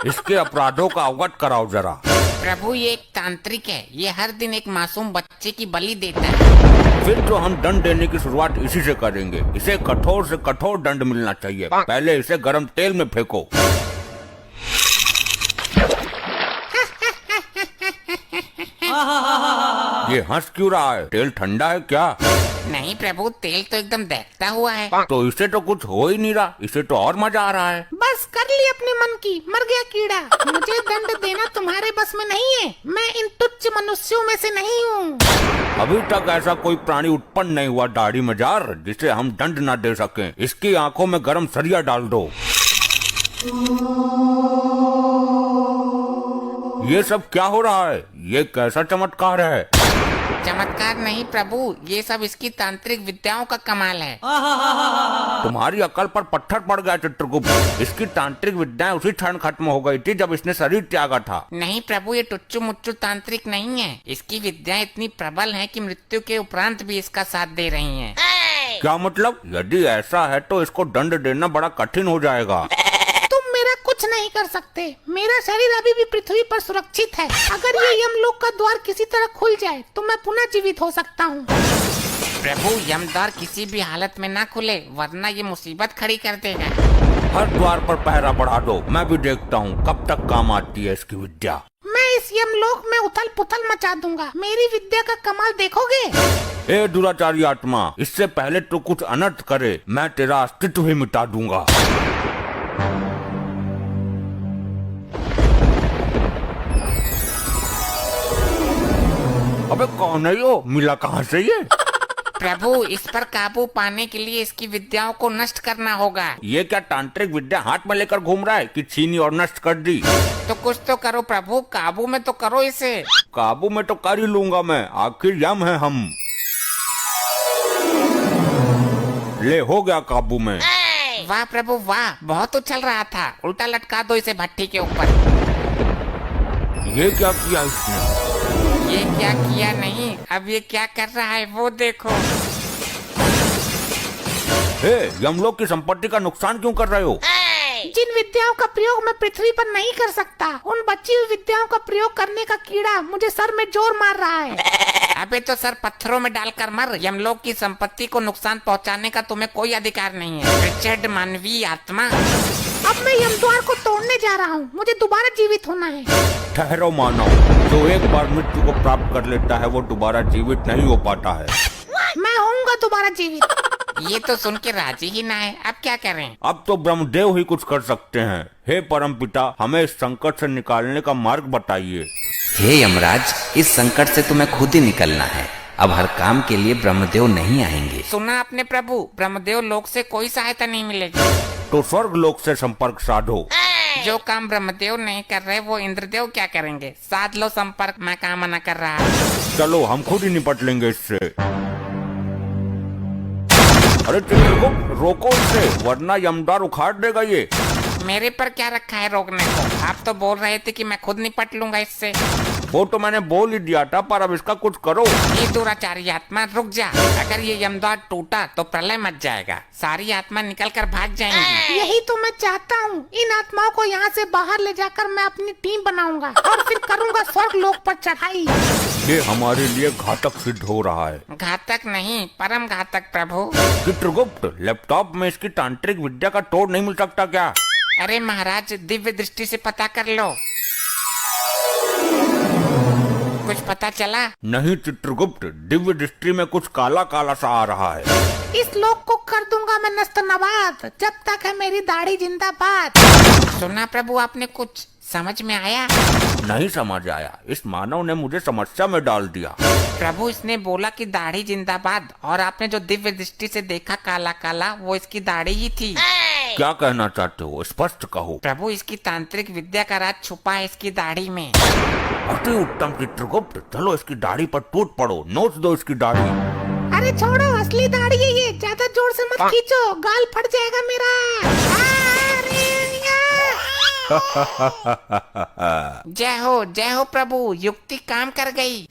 इसके अपराधों का अवगत कराओ जरा। प्रभु ये एक तांत्रिक है, ये हर दिन एक मासूम बच्चे की बलि देता है। फिर तो हम दंड देने की शुरुआत इसी से करेंगे। इसे कठोर से कठोर दंड मिलना चाहिए। पहले इसे गरम तेल में फेंको। ये हंस क्यों रहा है? तेल ठंडा है क्या? नहीं प्रभु, तेल तो एकदम दहकता हुआ है। तो इसे तो कुछ हो ही नहीं रहा, इसे तो और मजा आ रहा है। बस कर ली अपने मन की, मर गया कीड़ा। मुझे दंड देना तुम्हारे बस में नहीं है। मैं इन तुच्छ मनुष्यों में से नहीं हूँ। अभी तक ऐसा कोई प्राणी उत्पन्न नहीं हुआ दाढ़ी मजार जिसे हम दंड न दे सकें। इसकी आंखों में गरम सरिया डाल दो। ये सब क्या हो रहा है? ये कैसा चमत्कार है? चमत्कार नहीं प्रभु, ये सब इसकी तांत्रिक विद्याओं का कमाल है। तुम्हारी अकल पर पत्थर पड़ गया चित्रगुप्त। इसकी तांत्रिक विद्याएं उसी क्षण खत्म हो गई थी जब इसने शरीर त्यागा था। नहीं प्रभु, ये टुच्चू मुच्चू तांत्रिक नहीं है। इसकी विद्याएं इतनी प्रबल हैं कि मृत्यु के उपरांत भी इसका साथ दे रही हैं। क्या मतलब? यदि ऐसा है तो इसको दंड देना बड़ा कठिन हो जाएगा। तुम मेरा कुछ नहीं कर सकते। मेरा शरीर अभी भी पृथ्वी पर सुरक्षित है। अगर ये यमलोक का द्वार किसी तरह खुल जाए तो मैं पुनः जीवित हो सकता हूँ। प्रभु यमद्वार किसी भी हालत में ना खुले, वरना ये मुसीबत खड़ी कर देगा। हर द्वार पर पहरा बढ़ा दो। मैं भी देखता हूँ कब तक काम आती है इसकी विद्या। मैं इस यमलोक में उथल पुथल मचा दूंगा। मेरी विद्या का कमाल देखोगे? ए दुराचारी आत्मा, इससे पहले तो कुछ अनर्थ करे, मैं तेरा अस्तित्व ही मिटा दूंगा। अबे कौन है यो? मिला कहाँ से ये? प्रभु इस पर काबू पाने के लिए इसकी विद्याओं को नष्ट करना होगा। ये क्या तांत्रिक विद्या हाथ में लेकर घूम रहा है कि छीनी और नष्ट कर दी? तो कुछ तो करो प्रभु, काबू में तो करो इसे। काबू में तो कर ही लूंगा मैं, आखिर यम है हम। ले हो गया काबू में। वाह प्रभु वाह, बहुत उछल रहा था। उल्टा लटका दो इसे भट्टी के ऊपर। ये क्या किया इसने? ये क्या किया नहीं, अब ये क्या कर रहा है वो देखो। हे, यमलोक की संपत्ति का नुकसान क्यों कर रहे हो? जिन विद्याओं का प्रयोग मैं पृथ्वी पर नहीं कर सकता, उन बची हुई विद्याओं का प्रयोग करने का कीड़ा मुझे सर में जोर मार रहा है। अबे तो सर पत्थरों में डालकर मर। यमलोक की संपत्ति को नुकसान पहुंचाने का तुम्हें कोई अधिकार नहीं है, रिचर्ड मानवीय आत्मा। अब मैं यमद्वार को तोड़ने जा रहा हूँ। मुझे दोबारा जीवित होना है। ठहरो मानव, जो एक बार मृत्यु को प्राप्त कर लेता है वो दोबारा जीवित नहीं हो पाता है। मैं होऊंगा दोबारा जीवित। ये तो सुन के राजी ही ना है, अब क्या करें? अब तो ब्रह्मदेव ही कुछ कर सकते हैं। हे परम पिता, हमें इस संकट से निकालने का मार्ग बताइए। हे यमराज, इस संकट से तुम्हें खुद ही निकलना है। अब हर काम के लिए ब्रह्मदेव नहीं आएंगे। सुना आपने प्रभु, ब्रह्मदेव लोक से कोई सहायता नहीं मिलेगी। तो स्वर्ग लोक से संपर्क साधो। जो काम ब्रह्मदेव नहीं कर रहे वो इंद्रदेव क्या करेंगे? साध लो संपर्क, मैं काम मना कर रहा। चलो हम खुद ही निपट लेंगे इससे। अरे चित्रगुप्त, रोको इसे, वरना यमद्वार उखाड़ देगा ये। मेरे पर क्या रखा है रोकने को? आप तो बोल रहे थे कि मैं खुद निपट लूंगा इससे। वो तो मैंने बोल ही दिया था, पर अब इसका कुछ करो। ये दुराचारी आत्मा रुक जा। अगर ये यमद्वार टूटा तो प्रलय मच जाएगा, सारी आत्मा निकल कर भाग जाएंगी। यही तो मैं चाहता हूँ। इन आत्माओं को यहाँ से बाहर ले जाकर मैं अपनी टीम बनाऊंगा और फिर करूंगा स्वर्ग लोक पर चढ़ाई। ये हमारे लिए घातक सिद्ध हो रहा है। घातक नहीं, परम घातक प्रभु। चित्रगुप्त, लैपटॉप में इसकी तांत्रिक विद्या का तोड़ नहीं मिल सकता क्या? अरे महाराज, दिव्य दृष्टि से पता कर लो। कुछ पता चला? नहीं चित्रगुप्त, दिव्य दृष्टि में कुछ काला काला सा आ रहा है। इस लोक को कर दूंगा मैं नस्त नबाद, जब तक है मेरी दाढ़ी जिंदाबाद। सुना प्रभु आपने? कुछ समझ में आया? नहीं समझ आया। इस मानव ने मुझे समस्या में डाल दिया। प्रभु इसने बोला कि दाढ़ी जिंदाबाद, और आपने जो दिव्य दृष्टि से देखा काला काला, वो इसकी दाढ़ी ही थी। क्या कहना चाहते हो? स्पष्ट कहो। प्रभु इसकी तांत्रिक विद्या का राज छुपा है इसकी दाढ़ी में। अति उत्तम चित्रगुप्त, चलो इसकी दाढ़ी पर टूट पड़ो, नोच दो इसकी दाढ़ी। अरे छोड़ो, असली दाढ़ी है ये। ज्यादा जोर से मत खींचो, गाल फट जाएगा मेरा। जय हो प्रभु, युक्ति काम कर गई।